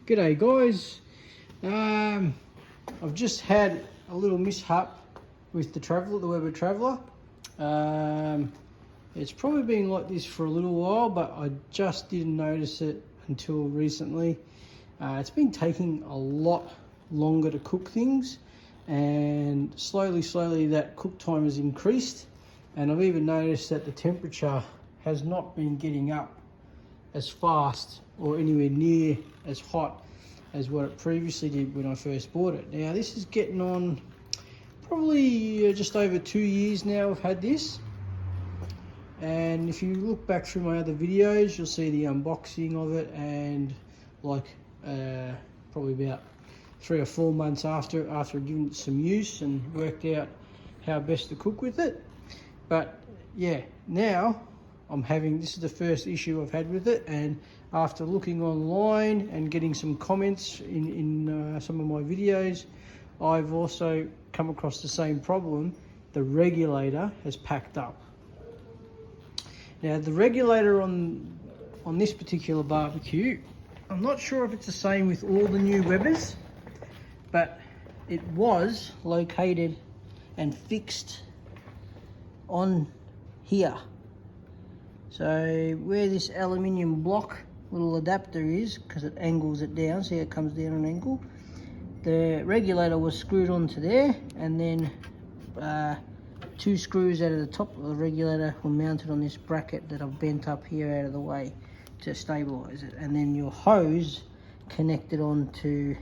G'day guys. I've just had a little mishap with the Traveller, the Weber Traveller. It's probably been like this for a little while, but I just didn't notice it until recently. It's been taking a lot longer to cook things, and slowly that cook time has increased, and I've even noticed that the temperature has not been getting up as fast or anywhere near as hot as what it previously did when I first bought it. Now this is getting on probably just over 2 years now I've had this, and if you look back through my other videos you'll see the unboxing of it, and like probably about 3 or 4 months after giving it some use and worked out how best to cook with it. But yeah, now this is the first issue I've had with it, and after looking online and getting some comments in some of my videos, I've also come across the same problem. The regulator has packed up. Now the regulator on this particular barbecue, I'm not sure if it's the same with all the new Webers, but it was located and fixed on here. So where this aluminium block little adapter is, because it angles it down, see it comes down an angle, the regulator was screwed onto there, and then 2 screws out of the top of the regulator were mounted on this bracket that I've bent up here out of the way to stabilize it, and then your hose connected onto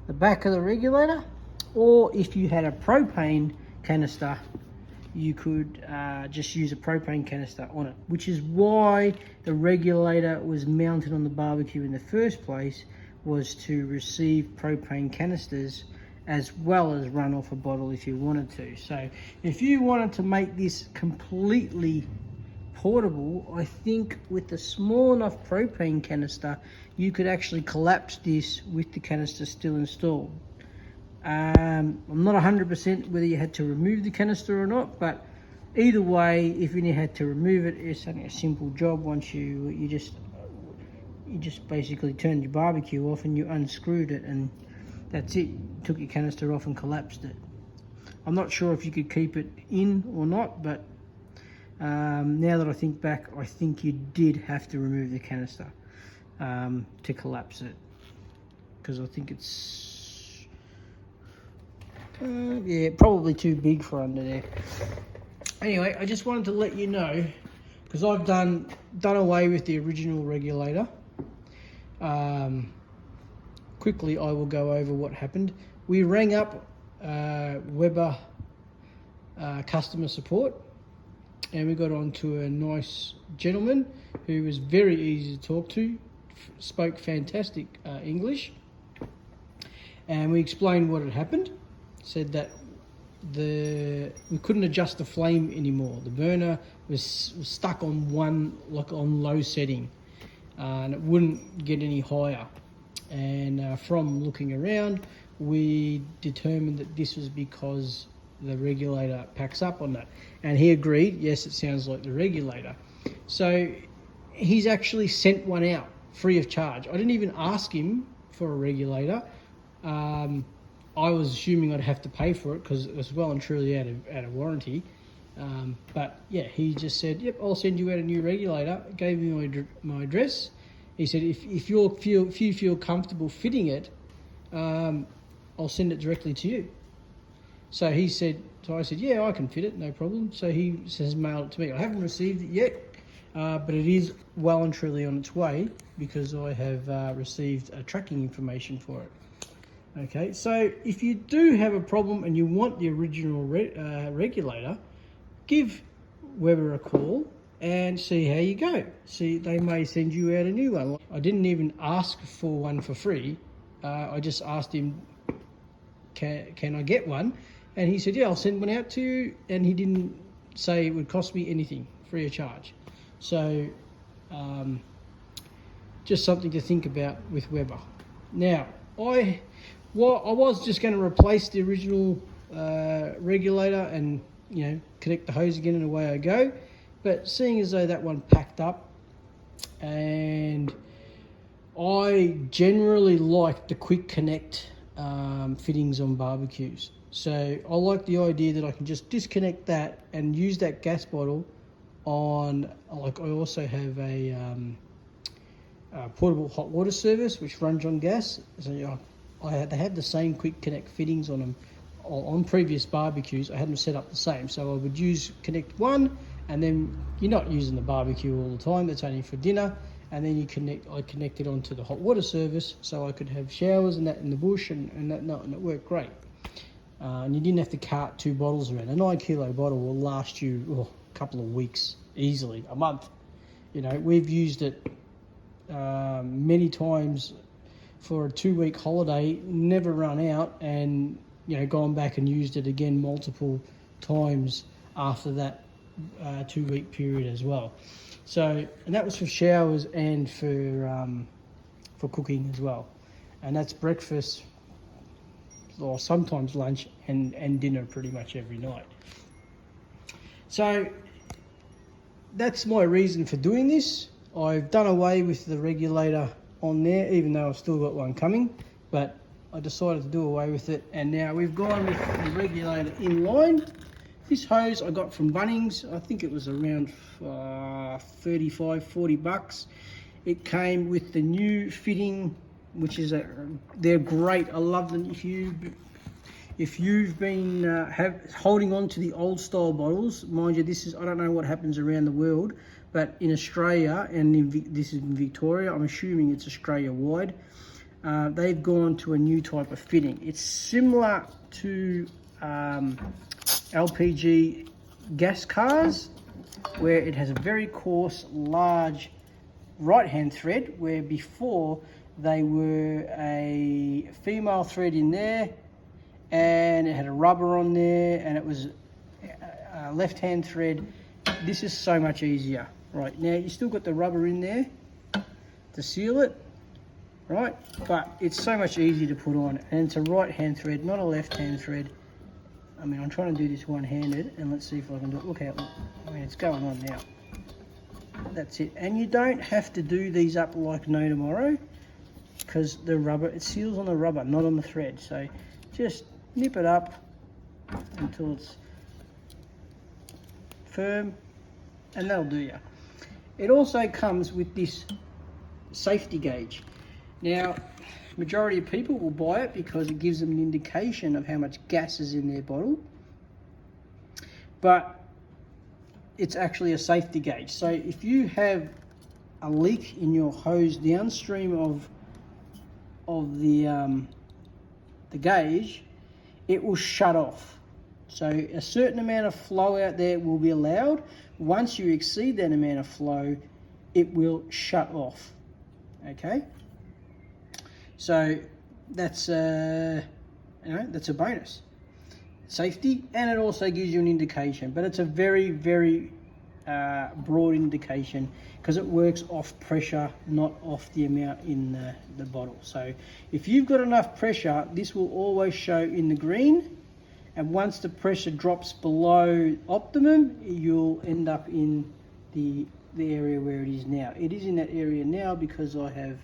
the back of the regulator, or if you had a propane canister you could just use a propane canister on it, which is why the regulator was mounted on the barbecue in the first place, was to receive propane canisters as well as run off a bottle if you wanted to. So if you wanted to make this completely portable, I think with the small enough propane canister you could actually collapse this with the canister still installed. I'm not 100% whether you had to remove the canister or not, but either way, if you had to remove it, it's only a simple job. Once you just basically turned your barbecue off and you unscrewed it, and that's it. Took your canister off and collapsed it. I'm not sure if you could keep it in or not, but now that I think back, I think you did have to remove the canister to collapse it, because I think it's yeah, probably too big for under there. Anyway, I just wanted to let you know, because I've done away with the original regulator. Quickly I will go over what happened. We rang up Weber customer support, and we got on to a nice gentleman who was very easy to talk to, spoke fantastic English, and we explained what had happened. Said that we couldn't adjust the flame anymore. The burner was stuck on on low setting, and it wouldn't get any higher. And from looking around, we determined that this was because the regulator packs up on that. And he agreed, yes, it sounds like the regulator. So he's actually sent one out free of charge. I didn't even ask him for a regulator. I was assuming I'd have to pay for it because it was well and truly out of warranty. But yeah, he just said, yep, I'll send you out a new regulator. Gave me my address. He said, if you feel comfortable fitting it, I'll send it directly to you. So I said, yeah, I can fit it, no problem. So he says, mail it to me. I haven't received it yet, but it is well and truly on its way, because I have received tracking information for it. Okay, so if you do have a problem and you want the original regulator, give Weber a call and see how you go. See, they may send you out a new one. I didn't even ask for one for free. I just asked him, can I get one? And he said, yeah, I'll send one out to you. And he didn't say it would cost me anything, free of charge. So just something to think about with Weber. Now, I was just going to replace the original regulator and connect the hose again, and away I go. But seeing as though that one packed up, and I generally like the quick connect fittings on barbecues. So I like the idea that I can just disconnect that and use that gas bottle on, like I also have a portable hot water service which runs on gas. So they had the same quick connect fittings on them on previous barbecues. I had them set up the same. So I would use connect one, and then you're not using the barbecue all the time, that's only for dinner. And then I connected onto the hot water service so I could have showers and that in the bush and it worked great. And you didn't have to cart 2 bottles around. A 9-kilo bottle will last you a couple of weeks, easily, a month. You know, we've used it many times for a 2-week holiday, never run out, and gone back and used it again multiple times after that 2-week period as well. So, and that was for showers and for cooking as well, and that's breakfast or sometimes lunch and dinner pretty much every night. So that's my reason for doing this. I've done away with the regulator on there, even though I've still got one coming, but I decided to do away with it, and now we've gone with the regulator in line. This hose I got from Bunnings. I think it was around 35, 40 bucks. It came with the new fitting, which is they're great. I love them. If you've been holding on to the old style bottles, mind you, this is, I don't know what happens around the world, but in Australia, and this is in Victoria, I'm assuming it's Australia wide, they've gone to a new type of fitting. It's similar to LPG gas cars, where it has a very coarse, large right-hand thread, where before they were a female thread in there, and it had a rubber on there, and it was a left-hand thread. This is so much easier. Right, now you still got the rubber in there to seal it, right? But it's so much easier to put on, and it's a right-hand thread, not a left-hand thread. I mean, I'm trying to do this one-handed, and let's see if I can do it. Look how, I mean, it's going on now. That's it. And you don't have to do these up like no tomorrow, because the rubber, it seals on the rubber, not on the thread. So just nip it up until it's firm, and that'll do you. It also comes with this safety gauge. Now, majority of people will buy it because it gives them an indication of how much gas is in their bottle, but it's actually a safety gauge. So if you have a leak in your hose downstream of the gauge, it will shut off. So a certain amount of flow out there will be allowed. Once you exceed that amount of flow, it will shut off. Okay. So that's that's a bonus, safety, and it also gives you an indication. But it's a very, very broad indication because it works off pressure, not off the amount in the bottle. So if you've got enough pressure, this will always show in the green. And once the pressure drops below optimum, you'll end up in the area where it is now. It is in that area now because I have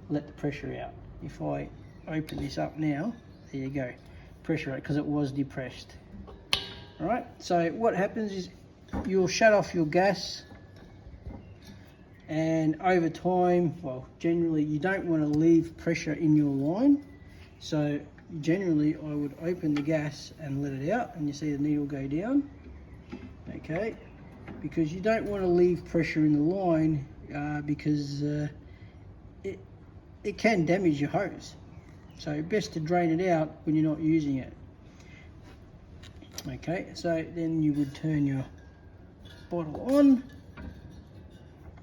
let the pressure out. If I open this up now, there you go, pressure out, because it was depressed. All right, so what happens is you'll shut off your gas, and over time, well, generally you don't want to leave pressure in your line, so generally I would open the gas and let it out, and you see the needle go down, okay, because you don't want to leave pressure in the line because it can damage your hose. So best to drain it out when you're not using it. Okay, so then you would turn your bottle on.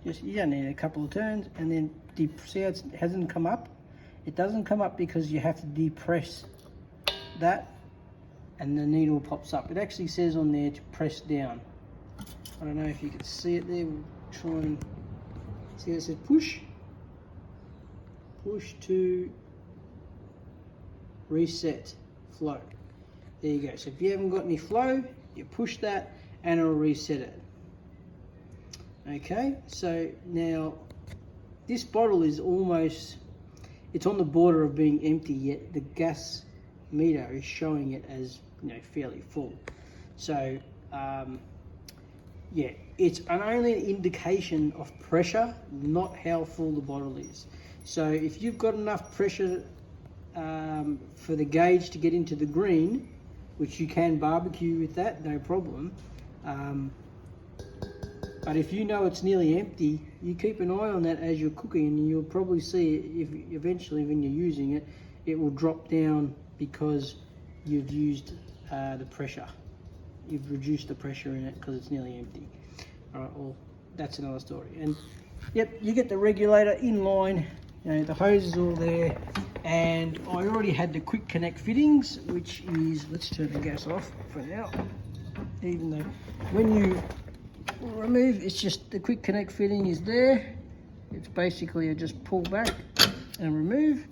Just, you don't need a couple of turns, and then see how it hasn't come up? It doesn't come up because you have to depress that, and the needle pops up. It actually says on there to press down. I don't know if you can see it there. We'll try and see how it says push. Push to reset flow. There you go. So if you haven't got any flow, you push that and it'll reset it. Okay, so now this bottle is almost, it's on the border of being empty, yet the gas meter is showing it as, you know, fairly full. So yeah, it's only an indication of pressure, not how full the bottle is. So if you've got enough pressure for the gauge to get into the green, which you can barbecue with that, no problem. But if you know it's nearly empty, you keep an eye on that as you're cooking, and you'll probably see if eventually when you're using it, it will drop down because you've used the pressure. You've reduced the pressure in it because it's nearly empty. All right, well, that's another story. And yep, you get the regulator in line, you know, the hose is all there, and I already had the quick connect fittings, which is, let's turn the gas off for now, even though when you remove, it's just the quick connect fitting is there. It's basically a just pull back and remove,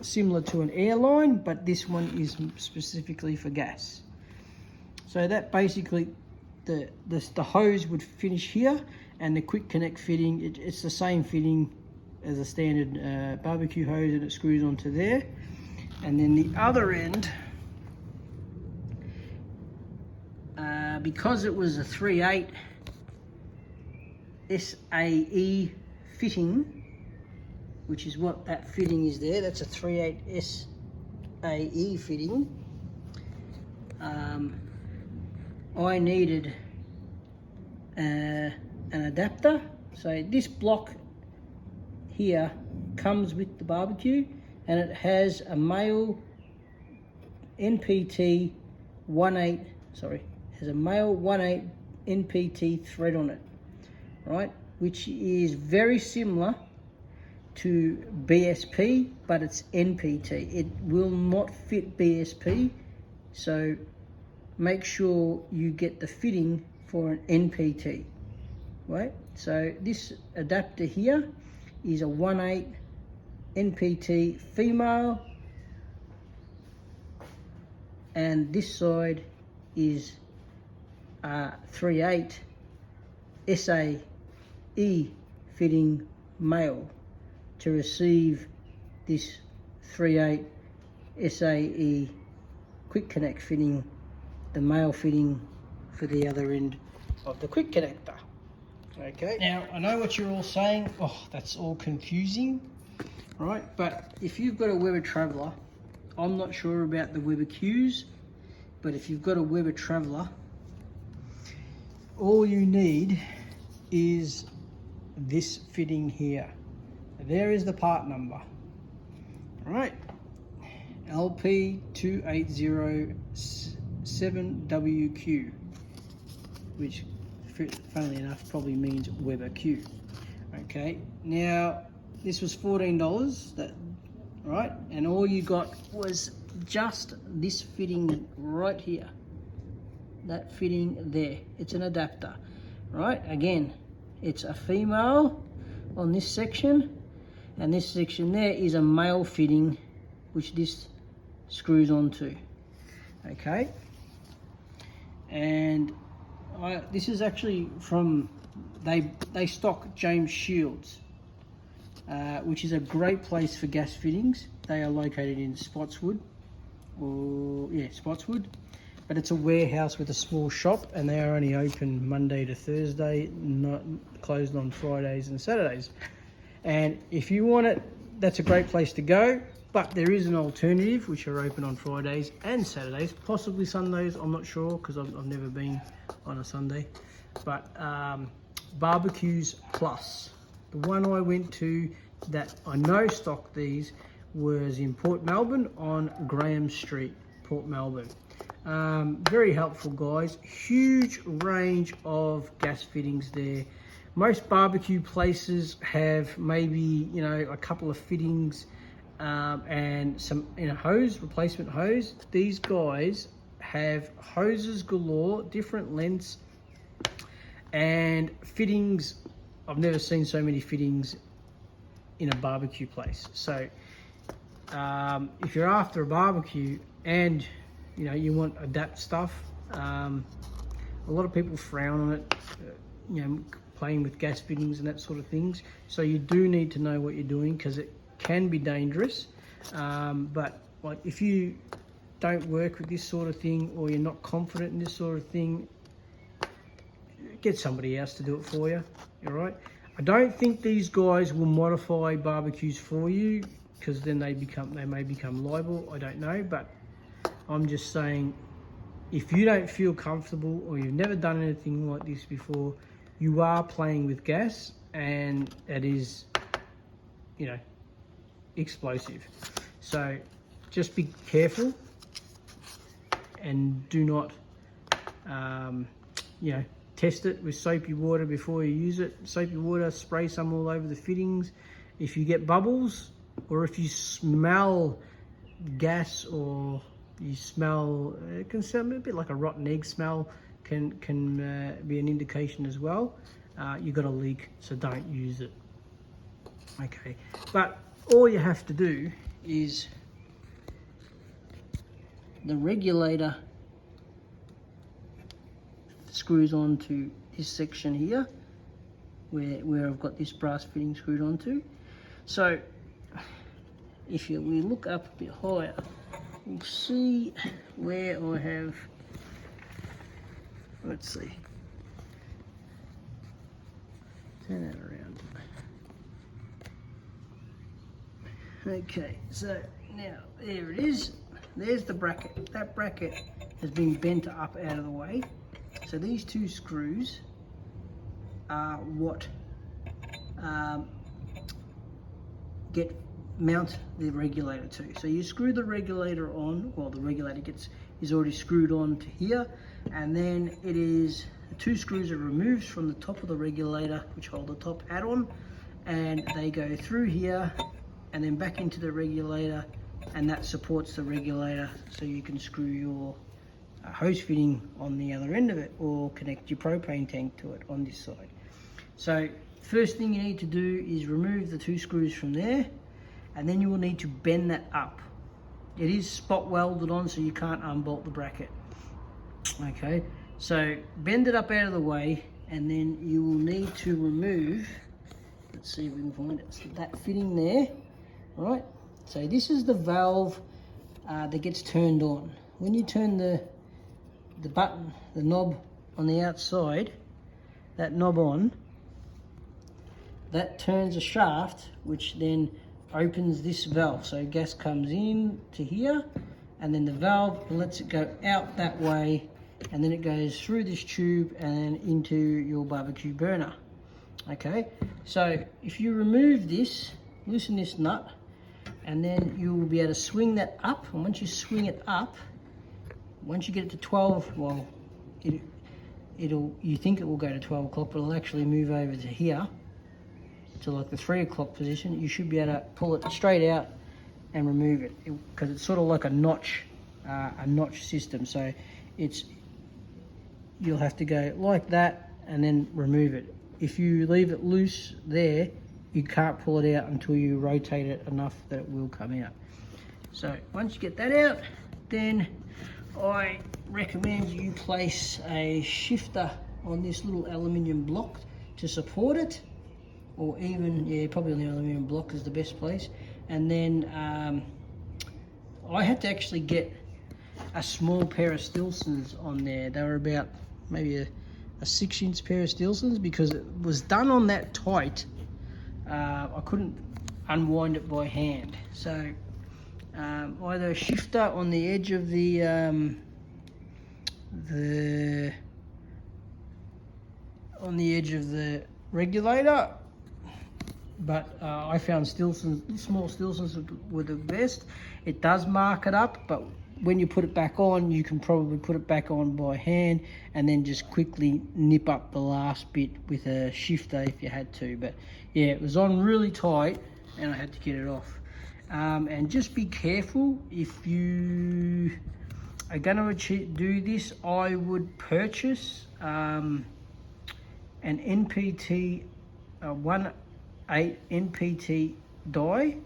similar to an airline, but this one is specifically for gas. So that basically, the hose would finish here, and the quick connect fitting, it's the same fitting as a standard barbecue hose, and it screws onto there. And then the other end, because it was a 3/8 SAE fitting, which is what that fitting is there, that's a 3/8 SAE fitting. I needed an adapter. So this block here comes with the barbecue, and it has a male NPT 1/8, has a male 1/8 NPT thread on it, right? Which is very similar to BSP, but it's NPT. It will not fit BSP, so make sure you get the fitting for an NPT, right? So this adapter here is a 1/8 NPT female, and this side is a 3/8 SAE fitting male to receive this 3/8 SAE quick connect fitting, the male fitting for the other end of the quick connector. Okay, now I know what you're all saying, oh, that's all confusing, right? But if you've got a Weber Traveller, I'm not sure about the Weber Qs, but if you've got a Weber Traveller, all you need is this fitting here. There is the part number, right? LP2807WQ, which funnily enough probably means Weber Q. Okay, now this was $14, that right, and all you got was just this fitting right here, that fitting there. It's an adapter, right? Again, it's a female on this section, and this section there is a male fitting, which this screws onto. Okay, and this is actually from, they stock James Shields, which is a great place for gas fittings. They are located in Spotswood, Spotswood, but it's a warehouse with a small shop, and they are only open Monday to Thursday, not closed on Fridays and Saturdays. And if you want it, that's a great place to go. But there is an alternative, which are open on Fridays and Saturdays, possibly Sundays, I'm not sure, because I've never been on a Sunday. But Barbecues Plus, the one I went to that I know stocked these was in Port Melbourne on Graham Street, Port Melbourne. Very helpful guys, huge range of gas fittings there. Most barbecue places have maybe, you know, a couple of fittings and some in a hose, replacement hose. These guys have hoses galore, different lengths and fittings. I've never seen so many fittings in a barbecue place. So if you're after a barbecue and you know you want adapt stuff, a lot of people frown on it, you know, playing with gas fittings and that sort of things. So you do need to know what you're doing, because it can be dangerous. But like, if you don't work with this sort of thing, or you're not confident in this sort of thing, get somebody else to do it for you. All right. I don't think these guys will modify barbecues for you, because then they may become liable. I don't know, but I'm just saying, if you don't feel comfortable, or you've never done anything like this before, you are playing with gas, and it is, you know, explosive. So just be careful, and do not, you know, test it with soapy water before you use it. Soapy water, spray some all over the fittings. If you get bubbles, or if you smell gas, or you smell, it can sound a bit like a rotten egg smell, can be an indication as well. You've got a leak, so don't use it. Okay, but all you have to do is, the regulator screws onto this section here, where I've got this brass fitting screwed onto. So if we look up a bit higher, you'll see where I have, let's see, turn that around. Okay, so now there it is. There's the bracket. That bracket has been bent up out of the way. So these two screws are what mount the regulator to. So you screw the regulator on, well, the regulator is already screwed on to here, and then the two screws are removed from the top of the regulator, which hold the top add-on, and they go through here and then back into the regulator, and that supports the regulator, so you can screw your hose fitting on the other end of it, or connect your propane tank to it on this side. So first thing you need to do is remove the two screws from there, and then you will need to bend that up. It is spot welded on, so you can't unbolt the bracket. Okay, so bend it up out of the way, and then you will need to remove, let's see if we can find it, so that fitting there. All right, so this is the valve that gets turned on. When you turn the button, the knob on the outside, that knob on, that turns a shaft, which then opens this valve. So gas comes in to here, and then the valve lets it go out that way, and then it goes through this tube and into your barbecue burner. Okay, so if you remove this, loosen this nut, and then you will be able to swing that up. And once you swing it up, once you get it to 12, well, you think it will go to 12 o'clock, but it'll actually move over to here, to like the 3 o'clock position. You should be able to pull it straight out and remove it, because it's sort of like a notch system. So you'll have to go like that and then remove it. If you leave it loose there, you can't pull it out until you rotate it enough that it will come out. So once you get that out, then I recommend you place a shifter on this little aluminium block to support it, or even, yeah, probably on the aluminium block is the best place. And then I had to actually get a small pair of Stilsons on there. They were about maybe a 6-inch pair of Stilsons, because it was done on that tight. I couldn't unwind it by hand. So either a shifter on the edge of the regulator, but I found Stilsons, small Stilsons were the best. It does mark it up, but when you put it back on, you can probably put it back on by hand and then just quickly nip up the last bit with a shifter if you had to. But yeah, it was on really tight and I had to get it off. And just be careful if you are going to do this. I would purchase an NPT 1/8 NPT die,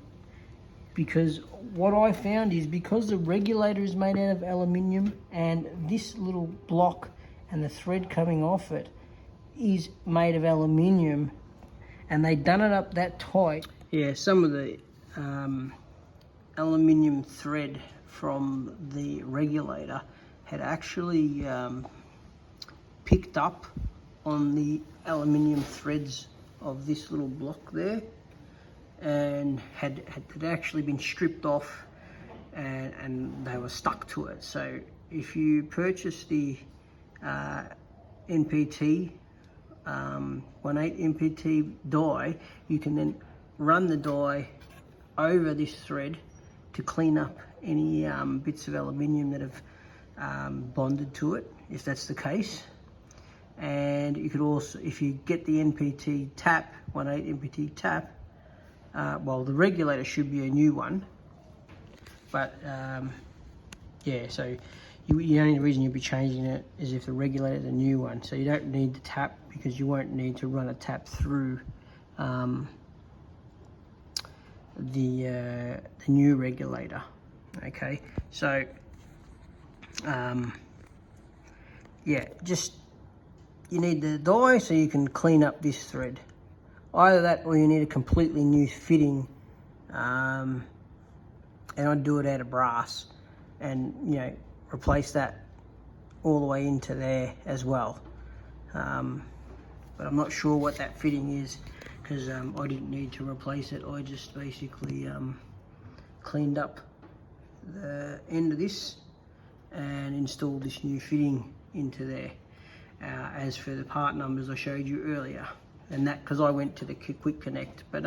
because what I found is, because the regulator is made out of aluminium, and this little block and the thread coming off it is made of aluminium, and they done it up that tight. Yeah, some of the aluminium thread from the regulator had actually picked up on the aluminium threads of this little block there, and had actually been stripped off, and they were stuck to it. So if you purchase the NPT 1/8 NPT die, you can then run the die over this thread to clean up any bits of aluminium that have bonded to it, if that's the case. And you could also, if you get the NPT tap, 1/8 NPT tap, well, the regulator should be a new one, but yeah, so the only reason you'll be changing it is if the regulator is a new one. So you don't need the tap, because you won't need to run a tap through the new regulator. Okay, so yeah, just you need the die so you can clean up this thread. Either that, or you need a completely new fitting, and I'd do it out of brass, and you know, replace that all the way into there as well. But I'm not sure what that fitting is, because I didn't need to replace it. I just basically cleaned up the end of this and installed this new fitting into there. As for the part numbers I showed you earlier, and that because I went to the quick connect, but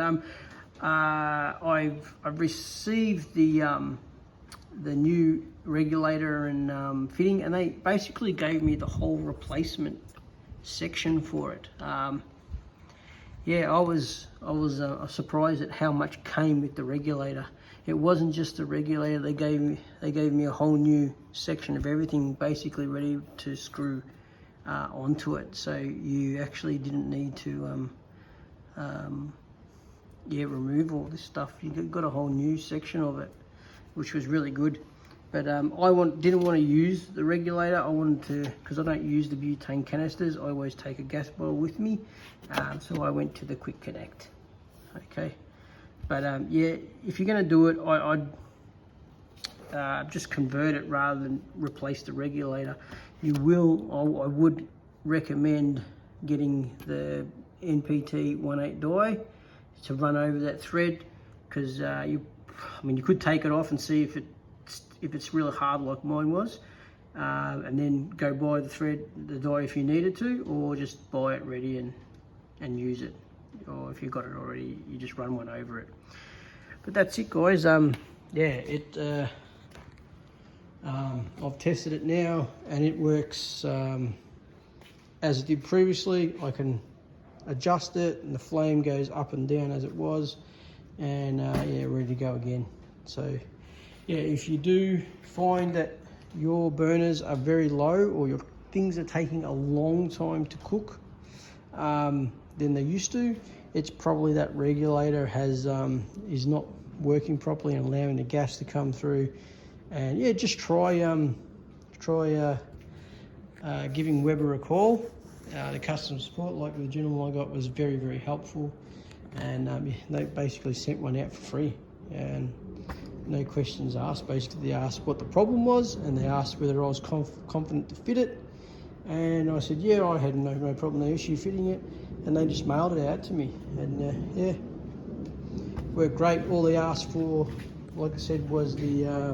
I've received the new regulator and fitting, and they basically gave me the whole replacement section for it. Yeah, I was surprised at how much came with the regulator. It wasn't just the regulator. They gave me a whole new section of everything, basically ready to screw onto it. So you actually didn't need to yeah, remove all this stuff. You got a whole new section of it, which was really good. But I didn't want to use the regulator. I wanted to, because I don't use the butane canisters, I always take a gas bottle with me. So I went to the quick connect. Okay, but yeah, if you're going to do it, I'd just convert it rather than replace the regulator. I would recommend getting the NPT 1/8 die to run over that thread, because you could take it off and see if it's really hard like mine was, and then go buy the die if you needed to, or just buy it ready and use it, or if you've got it already, you just run one over it. But that's it, guys. Yeah, I've tested it now, and it works as it did previously. I can adjust it, and the flame goes up and down as it was, and yeah, ready to go again. So yeah, if you do find that your burners are very low, or your things are taking a long time to cook than they used to, it's probably that regulator is not working properly and allowing the gas to come through. And yeah, just try giving Weber a call. The customer support, like the gentleman I got, was very, very helpful, and they basically sent one out for free, and no questions asked. Basically, they asked what the problem was, and they asked whether I was confident to fit it, and I said yeah, I had no problem, no issue fitting it, and they just mailed it out to me, and yeah, worked great. All they asked for, like I said, was the I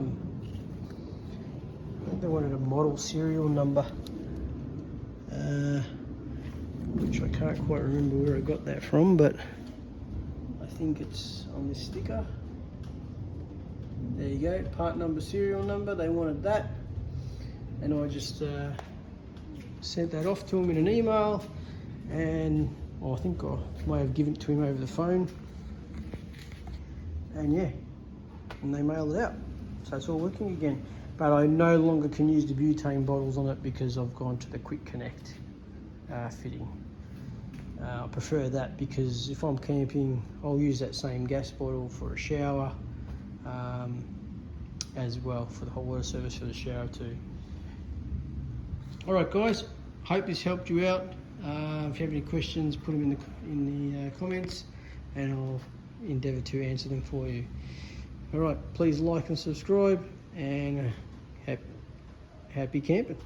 think they wanted a model serial number, which I can't quite remember where I got that from, but I think it's on this sticker. There you go, part number, serial number. They wanted that, and I just sent that off to him in an email, and I think I may have given it to him over the phone, and yeah, and they mailed it out, so it's all working again. But I no longer can use the butane bottles on it because I've gone to the quick connect fitting. I prefer that, because if I'm camping, I'll use that same gas bottle for a shower, as well for the hot water service for the shower too. Alright guys, hope this helped you out. If you have any questions, put them in the comments, and I'll endeavour to answer them for you. All right, please like and subscribe, and happy camping.